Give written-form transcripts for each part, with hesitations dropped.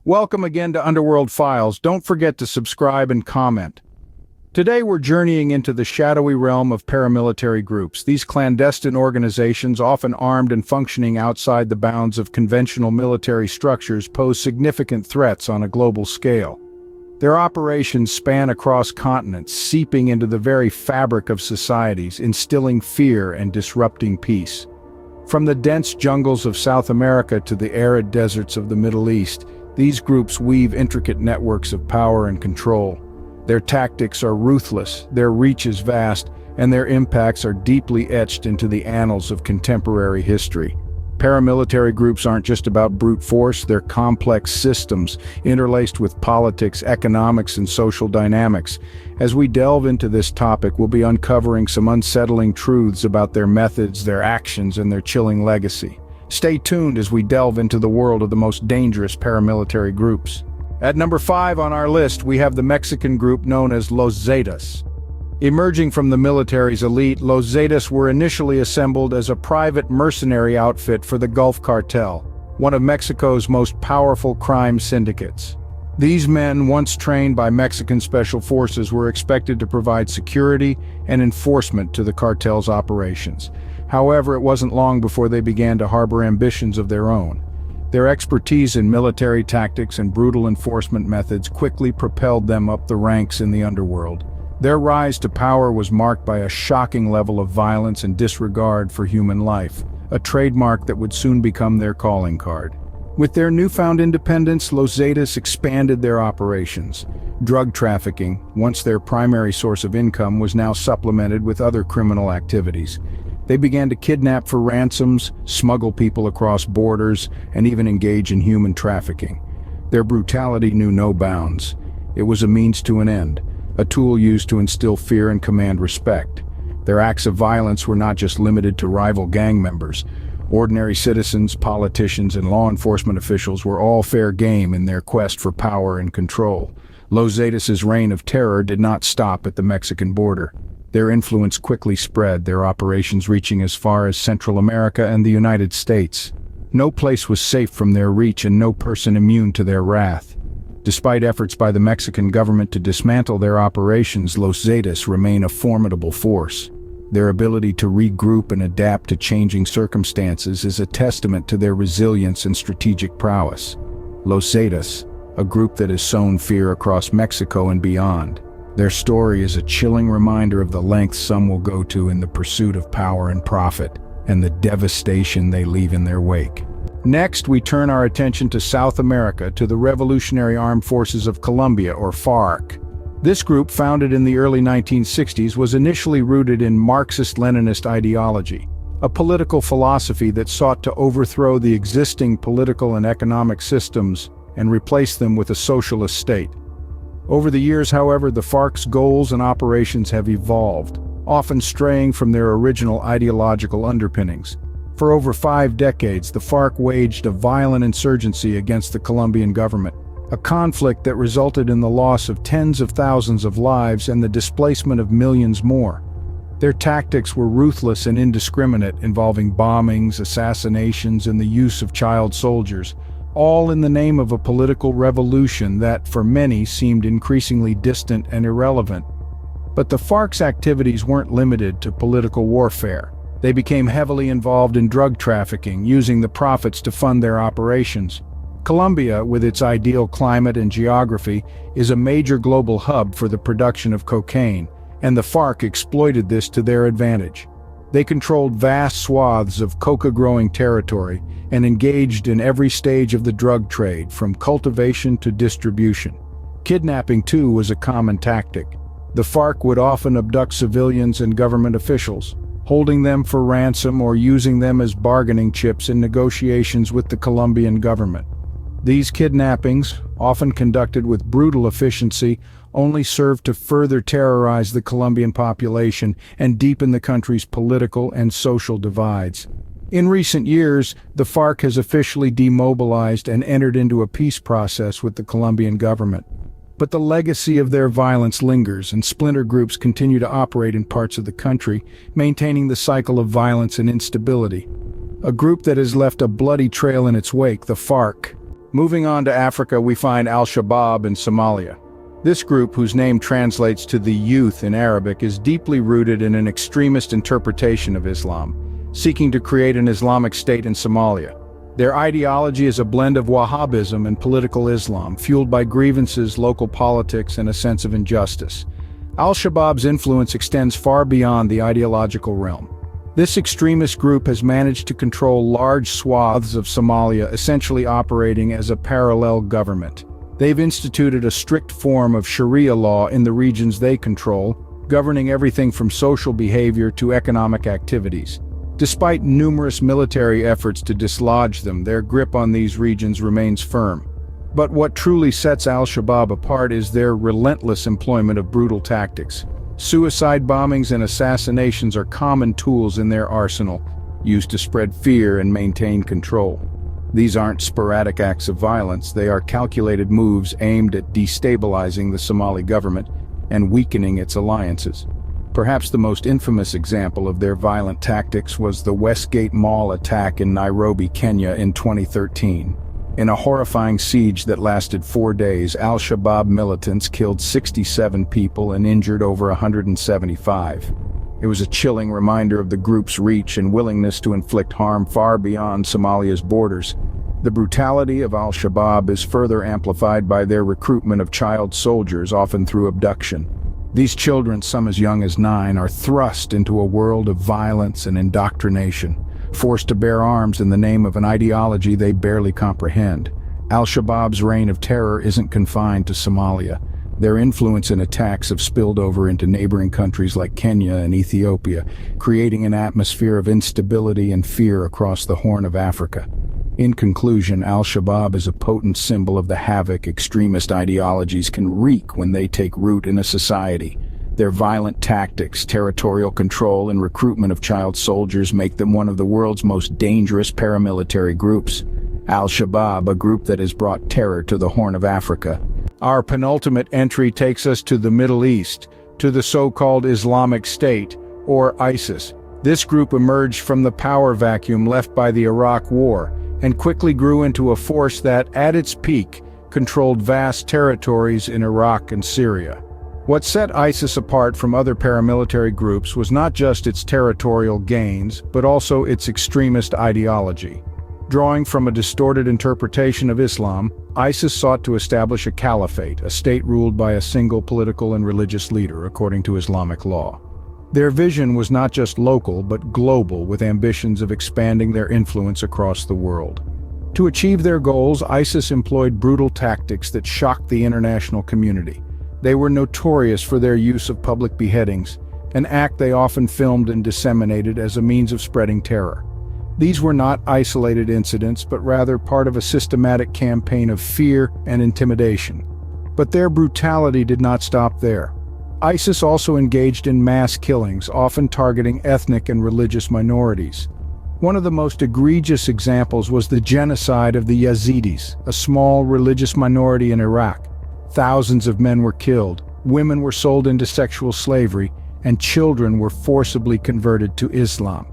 Welcome again to Underworld Files. Don't forget to subscribe and comment. Today we're journeying into the shadowy realm of paramilitary groups. These clandestine organizations, often armed and functioning outside the bounds of conventional military structures, pose significant threats on a global scale. Their operations span across continents, seeping into the very fabric of societies, instilling fear and disrupting peace. From the dense jungles of South America to the arid deserts of the Middle East, these groups weave intricate networks of power and control. Their tactics are ruthless, their reach is vast, and their impacts are deeply etched into the annals of contemporary history. Paramilitary groups aren't just about brute force, they're complex systems, interlaced with politics, economics, and social dynamics. As we delve into this topic, we'll be uncovering some unsettling truths about their methods, their actions, and their chilling legacy. Stay tuned as we delve into the world of the most dangerous paramilitary groups. At number 5 on our list, we have the Mexican group known as Los Zetas. Emerging from the military's elite, Los Zetas were initially assembled as a private mercenary outfit for the Gulf Cartel, one of Mexico's most powerful crime syndicates. These men, once trained by Mexican special forces, were expected to provide security and enforcement to the cartel's operations. However, it wasn't long before they began to harbor ambitions of their own. Their expertise in military tactics and brutal enforcement methods quickly propelled them up the ranks in the underworld. Their rise to power was marked by a shocking level of violence and disregard for human life, a trademark that would soon become their calling card. With their newfound independence, Los Zetas expanded their operations. Drug trafficking, once their primary source of income, was now supplemented with other criminal activities. They began to kidnap for ransoms, smuggle people across borders, and even engage in human trafficking. Their brutality knew no bounds. It was a means to an end, a tool used to instill fear and command respect. Their acts of violence were not just limited to rival gang members. Ordinary citizens, politicians, and law enforcement officials were all fair game in their quest for power and control. Los Zetas' reign of terror did not stop at the Mexican border. Their influence quickly spread, their operations reaching as far as Central America and the United States. No place was safe from their reach and no person immune to their wrath. Despite efforts by the Mexican government to dismantle their operations, Los Zetas remain a formidable force. Their ability to regroup and adapt to changing circumstances is a testament to their resilience and strategic prowess. Los Zetas, a group that has sown fear across Mexico and beyond. Their story is a chilling reminder of the lengths some will go to in the pursuit of power and profit, and the devastation they leave in their wake. Next, we turn our attention to South America, to the Revolutionary Armed Forces of Colombia, or FARC. This group, founded in the early 1960s, was initially rooted in Marxist-Leninist ideology, a political philosophy that sought to overthrow the existing political and economic systems and replace them with a socialist state. Over the years, however, the FARC's goals and operations have evolved, often straying from their original ideological underpinnings. For over 5 decades, the FARC waged a violent insurgency against the Colombian government, a conflict that resulted in the loss of tens of thousands of lives and the displacement of millions more. Their tactics were ruthless and indiscriminate, involving bombings, assassinations, and the use of child soldiers, all in the name of a political revolution that, for many, seemed increasingly distant and irrelevant. But the FARC's activities weren't limited to political warfare. They became heavily involved in drug trafficking, using the profits to fund their operations. Colombia, with its ideal climate and geography, is a major global hub for the production of cocaine, and the FARC exploited this to their advantage. They controlled vast swaths of coca-growing territory and engaged in every stage of the drug trade, from cultivation to distribution. Kidnapping, too, was a common tactic. The FARC would often abduct civilians and government officials, holding them for ransom or using them as bargaining chips in negotiations with the Colombian government. These kidnappings, often conducted with brutal efficiency, only served to further terrorize the Colombian population and deepen the country's political and social divides. In recent years, the FARC has officially demobilized and entered into a peace process with the Colombian government. But the legacy of their violence lingers, and splinter groups continue to operate in parts of the country, maintaining the cycle of violence and instability. A group that has left a bloody trail in its wake, the FARC, Moving on to Africa, we find Al-Shabaab in Somalia. This group, whose name translates to the youth in Arabic, is deeply rooted in an extremist interpretation of Islam, seeking to create an Islamic state in Somalia. Their ideology is a blend of Wahhabism and political Islam, fueled by grievances, local politics, and a sense of injustice. Al-Shabaab's influence extends far beyond the ideological realm. This extremist group has managed to control large swaths of Somalia, essentially operating as a parallel government. They've instituted a strict form of Sharia law in the regions they control, governing everything from social behavior to economic activities. Despite numerous military efforts to dislodge them, their grip on these regions remains firm. But what truly sets Al-Shabaab apart is their relentless employment of brutal tactics. Suicide bombings and assassinations are common tools in their arsenal, used to spread fear and maintain control. These aren't sporadic acts of violence, they are calculated moves aimed at destabilizing the Somali government and weakening its alliances. Perhaps the most infamous example of their violent tactics was the Westgate Mall attack in Nairobi, Kenya in 2013. In a horrifying siege that lasted 4 days, Al-Shabaab militants killed 67 people and injured over 175. It was a chilling reminder of the group's reach and willingness to inflict harm far beyond Somalia's borders. The brutality of Al-Shabaab is further amplified by their recruitment of child soldiers, often through abduction. These children, some as young as 9, are thrust into a world of violence and indoctrination, forced to bear arms in the name of an ideology they barely comprehend. Al-Shabaab's reign of terror isn't confined to Somalia. Their influence and attacks have spilled over into neighboring countries like Kenya and Ethiopia, creating an atmosphere of instability and fear across the Horn of Africa. In conclusion, Al-Shabaab is a potent symbol of the havoc extremist ideologies can wreak when they take root in a society. Their violent tactics, territorial control, and recruitment of child soldiers make them one of the world's most dangerous paramilitary groups. Al-Shabaab, a group that has brought terror to the Horn of Africa. Our penultimate entry takes us to the Middle East, to the so-called Islamic State, or ISIS. This group emerged from the power vacuum left by the Iraq War, and quickly grew into a force that, at its peak, controlled vast territories in Iraq and Syria. What set ISIS apart from other paramilitary groups was not just its territorial gains, but also its extremist ideology. Drawing from a distorted interpretation of Islam, ISIS sought to establish a caliphate, a state ruled by a single political and religious leader, according to Islamic law. Their vision was not just local, but global, with ambitions of expanding their influence across the world. To achieve their goals, ISIS employed brutal tactics that shocked the international community. They were notorious for their use of public beheadings, an act they often filmed and disseminated as a means of spreading terror. These were not isolated incidents, but rather part of a systematic campaign of fear and intimidation. But their brutality did not stop there. ISIS also engaged in mass killings, often targeting ethnic and religious minorities. One of the most egregious examples was the genocide of the Yazidis, a small religious minority in Iraq. Thousands of men were killed, women were sold into sexual slavery, and children were forcibly converted to Islam.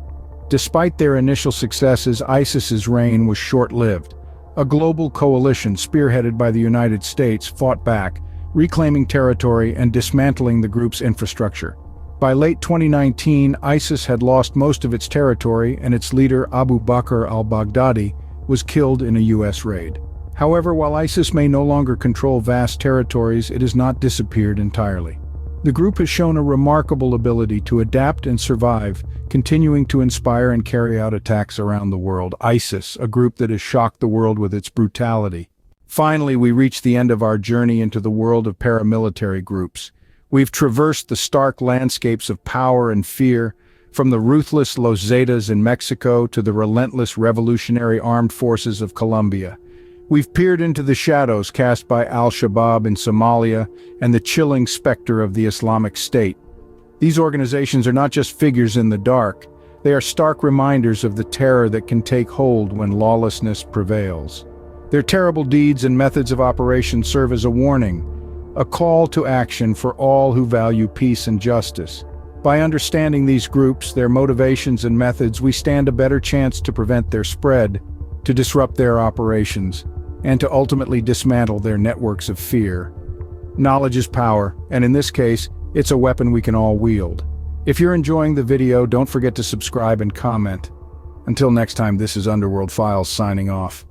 Despite their initial successes, ISIS's reign was short-lived. A global coalition spearheaded by the United States fought back, reclaiming territory and dismantling the group's infrastructure. By late 2019, ISIS had lost most of its territory, and its leader Abu Bakr al-Baghdadi was killed in a U.S. raid. However, while ISIS may no longer control vast territories, it has not disappeared entirely. The group has shown a remarkable ability to adapt and survive, continuing to inspire and carry out attacks around the world. ISIS, a group that has shocked the world with its brutality. Finally, we reach the end of our journey into the world of paramilitary groups. We've traversed the stark landscapes of power and fear, from the ruthless Los Zetas in Mexico to the relentless revolutionary armed forces of Colombia. We've peered into the shadows cast by Al-Shabaab in Somalia and the chilling specter of the Islamic State. These organizations are not just figures in the dark, they are stark reminders of the terror that can take hold when lawlessness prevails. Their terrible deeds and methods of operation serve as a warning, a call to action for all who value peace and justice. By understanding these groups, their motivations and methods, we stand a better chance to prevent their spread, to disrupt their operations, and to ultimately dismantle their networks of fear. Knowledge is power, and in this case, it's a weapon we can all wield. If you're enjoying the video, don't forget to subscribe and comment. Until next time, this is Underworld Files signing off.